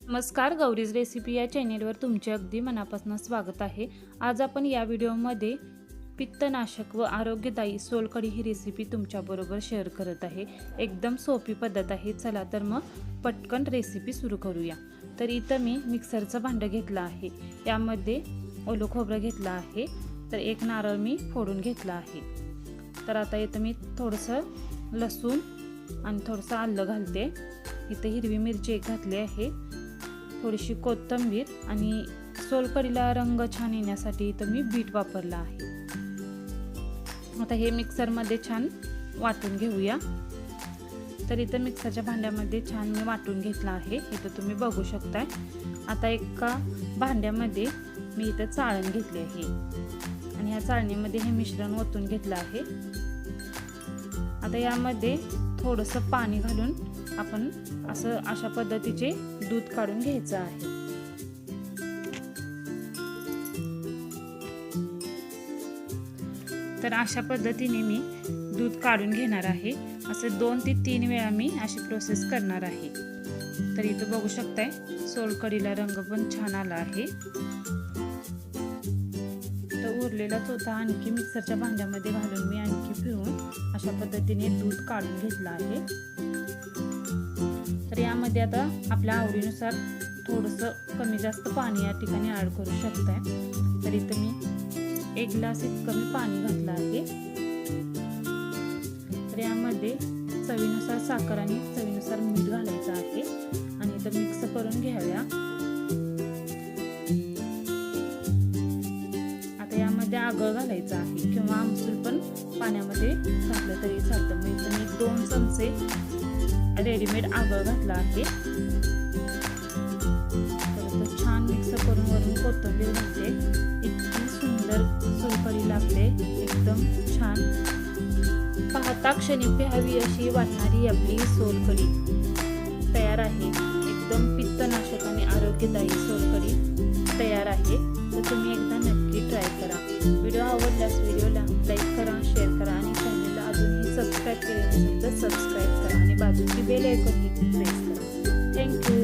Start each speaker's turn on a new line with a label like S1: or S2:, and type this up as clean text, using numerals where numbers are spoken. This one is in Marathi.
S1: नमस्कार, गौरीज रेसिपी या चॅनेलवर तुमचे अगदी मनापासून स्वागत आहे। आज आपण या व्हिडिओमध्ये पित्तनाशक व आरोग्यदायी सोलकढी ही रेसिपी तुमच्याबरोबर शेअर करत आहे। एकदम सोपी पद्धत आहे। चला तर मग पटकन रेसिपी सुरू करूया। तर इथं मी मिक्सरचं भांडं घेतलं आहे। यामध्ये ओलं खोबरं घेतलं आहे। तर एक नारळ मी फोडून घेतला आहे। तर आता इथं मी थोडंसं लसूण आणि थोडंसं आलं घालते। इथं हिरवी मिरची एक घातली आहे, थोडीशी कोथिंबीर आणि सोलकढीला रंग छान येण्यासाठी इथं मी बीट वापरला आहे। आता हे मिक्सरमध्ये छान वाटून घेऊया। तर इथं मिक्सरच्या भांड्यामध्ये छान मी वाटून घेतला आहे, इथं तुम्ही बघू शकताय। आता एका भांड्यामध्ये मी इथं चाळण घेतली आहे आणि ह्या चाळणीमध्ये हे मिश्रण ओतून घेतलं आहे। आता यामध्ये थोडंसं पाणी घालून आपण अशा पद्धतीचे दूध काढून घ्यायचं आहे। तर अशा पद्धतीने मी दूध काढून घेणार आहे। असे 2 ते 3 वेळा मी अशी प्रोसेस करणार आहे। तर इथं बघू शकताय सोलकढीला रंग पण छान आला आहे। तर उरलेला चोथा आणखी मिक्सरच्या भांड्यामध्ये घालून मी आणखी फिरवून अशा पद्धतीने दूध काढून घेतलं आहे। तर यामध्ये आता आपल्या आवडीनुसार थोडंसं कमी जास्त पाणी या ठिकाणी ॲड करू शकताय। तर इथं मी 1 ग्लास इतकं मी पाणी घातलं आहे। तर यामध्ये चवीनुसार साखर आणि चवीनुसार मीठ घालायचं आहे आणि इथं मिक्स करून घ्याव्या। आता यामध्ये आगळ घालायचं आहे किंवा आमसूल पण पाण्यामध्ये घातलं तरी चालतं। मी इथं मी 2 चमचे रेडीमेड आगळ घातला आहे। तर छान मिक्स करून वरून कोथिंबीर घालते। इतकी सुंदर सोलकढी लागते, एकदम छान। पाहता क्षणी प्यावी अशी वाटणारी आपली सोलकढी तयार आहे। एकदम पित्तनाशक आणि आरोग्यदायी सोलकढी तयार आहे। तर तुम्ही एकदा नक्की ट्राय करा। व्हिडिओ आवडल्यास व्हिडिओला लाईक करा, शेअर करा आणि चॅनलला अजूनही सबस्क्राईब केले नसेल तर सबस्क्राईब करा आणि बाजूची बेल आयकॉन ही प्रेस करा। थँक्यू।